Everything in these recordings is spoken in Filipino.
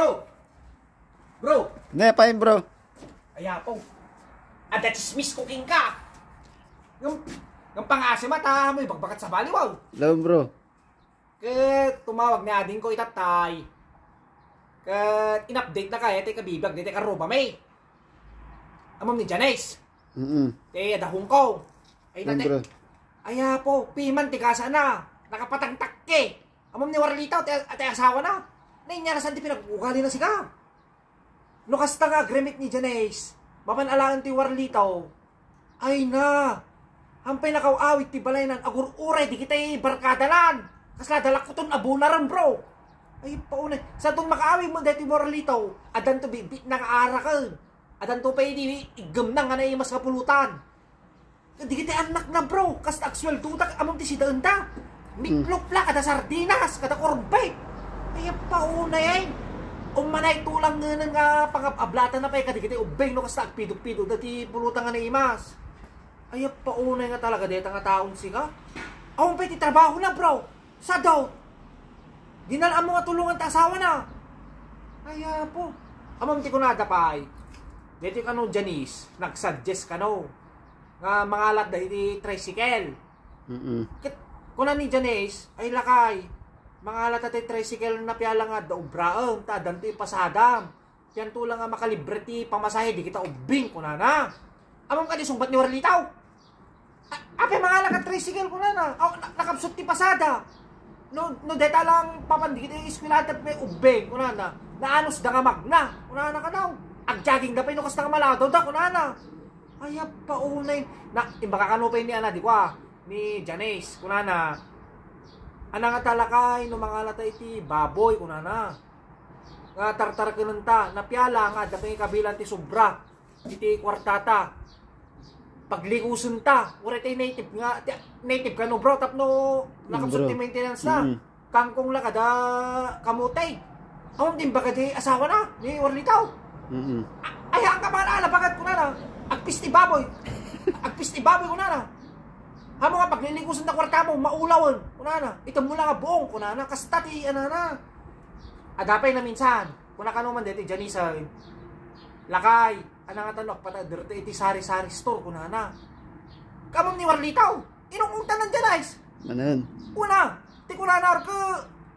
Bro! Bro! Ne, pain bro. Aya po. Ada chismis cooking ka. Ng pang-asim at mo ibagbakat sa baliwaw. Hello bro. Ket tumawag ni ading ko itatay. Ket in-update na kaya te kabibag dito ka roba may. Amom ni Janice. Te adahong ko. Ay nate. Bro. Aya po, piman ti kasa na. Nakapatangtak ke. Amom ni Warlitaw te asawa na. Nainya na san ti pinag-ugali na sika. No kasta nga agreement ni Janice. Mapanalaan ti Warlitaw. Ay na. Hampay nakaw-awit ti balaynan agur-uray di kita'y barkadalan. Kasla dalak ko ton abunaran bro. Ay paunay. Sa itong makaawin mo dahil ti Warlitaw. Adan to bibit na kaarakan. Adan to pa hindi igam na nga na mas kapulutan. Di kita'y anak na bro. Kasta akswel tutak among ti sidaan ta. Miklop la kada sardinas. Kada korbay. Ay paunay ay. Umanay tulang nga pangablatan na pa kadi kita'y ubeng no kasta agpidog-pidog dati pulutan nga na imas. Ay, paunay nga talaga dito nga taong sika. Awang pwede trabaho na, bro. Sa daw. Dinalaan mo nga tulungan ta asawa na. Ay, po. Amam ti ko nadapay. Dito ka no, Janice. Nagsuggest ka no. Nga mangalat dahil di tricycle. Kuna ni Janice, ay lakay. Mangalat dahil tricycle na piyala nga daw braong. Ta, danto ipasadam. Yan tulang nga makalibre ti pamasahe. Di kita ubing kuna na. Amam ka di sungbat ni Warlitaw. Ape mga lakat tricycle ko na na. Nakapsot ti pasada. No deta lang papandikit yung eskwilata may ubeng ko na na. Naanos da nga magna. Kuna na ka daw. Agjogging da pa ino kasta nga malado da kuna na. Ay paunay. Na imbaka kanupay ni ana di kwa. Ni Janice kuna na. Ana nga talakay no mga lata iti baboy kuna na. Nga tartar kinunta. Napyala nga da pa kabilang ti sobra. Iti kwartata. Paglikusun ta, wala tayo native nga, native ka no bro, tapno nakapsot ti maintenance na, kangkong lang kada kamutay. Awang din ba kadi asawa na, ni Warlitaw? Ay, ang kamalala, bagat ko na na, agpis ti baboy ko na na. Hamo nga, paglilikusun na kwarta mo, maulawan, ko na na, ito mo lang nga buong, ko na na, kasta ti, ano na. Agapay na minsan, kung nakanuman dito, Janisa, lakay, ana nga tanok pata dirto iti sari-sari store kuna na. Kamom ni Warlitaw. Inong untan nandiyan guys. Manan. Una, ti kuna na ko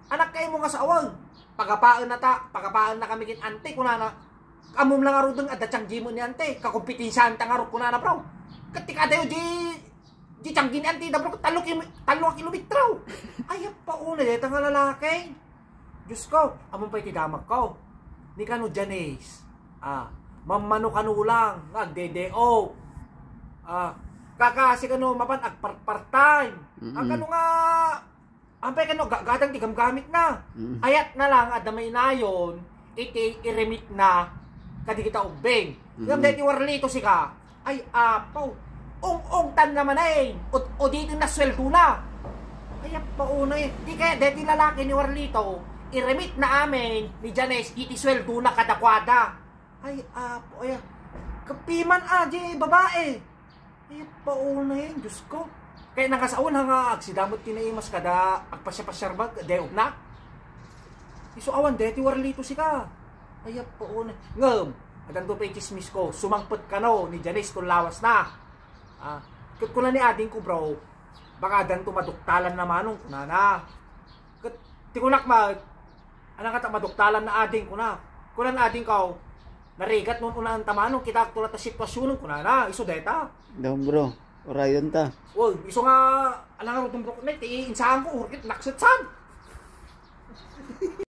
anak kay mo nga sa awang. Pagapaan na kami kin ante kuna na. Kamom lang arudeng adda tiyanggi mo ni ante. Kakompetensiyan ta nga ro kuna na bro. Ketika dayo di tiyanggi ni ante da bro 3 kilometro. Ay pa una deta nga lalaki. Diyos ko, amon pa iti damag ko. Ni kano Janice. Mamano kanulang, nagdedeo. Kakasi kano mapan agpart-part-time. Ang kano nga, ampay kano gatang tigam gamit na. Ayat na lang at damay na yun, iti iremit na, kadi kita ubeng. Yung dati Warlito sika, ay apaw, ong-ong-tan naman ay, o dito na sweldo na. Ay pauna eh, di kaya dati lalaki ni Warlito, iremit na amin, ni Janice, iti sweldo na kadakwada. Ay, ay, kapiman di babae. Ay, pauna yun, Diyos ko. Kaya nakasaon nga, agsidamot tinaimas kada, agpasya-pasyarbag, deog na. Iso awan, deti Warlito sika. Ay, pauna. Ngam, adan to pa chismis ko, sumangpot ka no, ni Janice kung lawas na. Kat ko na ni ading ko bro, baka adan to maduktalan na manong kuna na. Kat, tikunak anang kata maduktalan na ading kuna. Kuna na ading ko, narigat nun unaan tamanong kita aktulat na sitwasyon ko na iso deta. Daw bro, orayon ta. Uy, iso nga alang nga rutong bro, insahan ko, hurkit naksit san.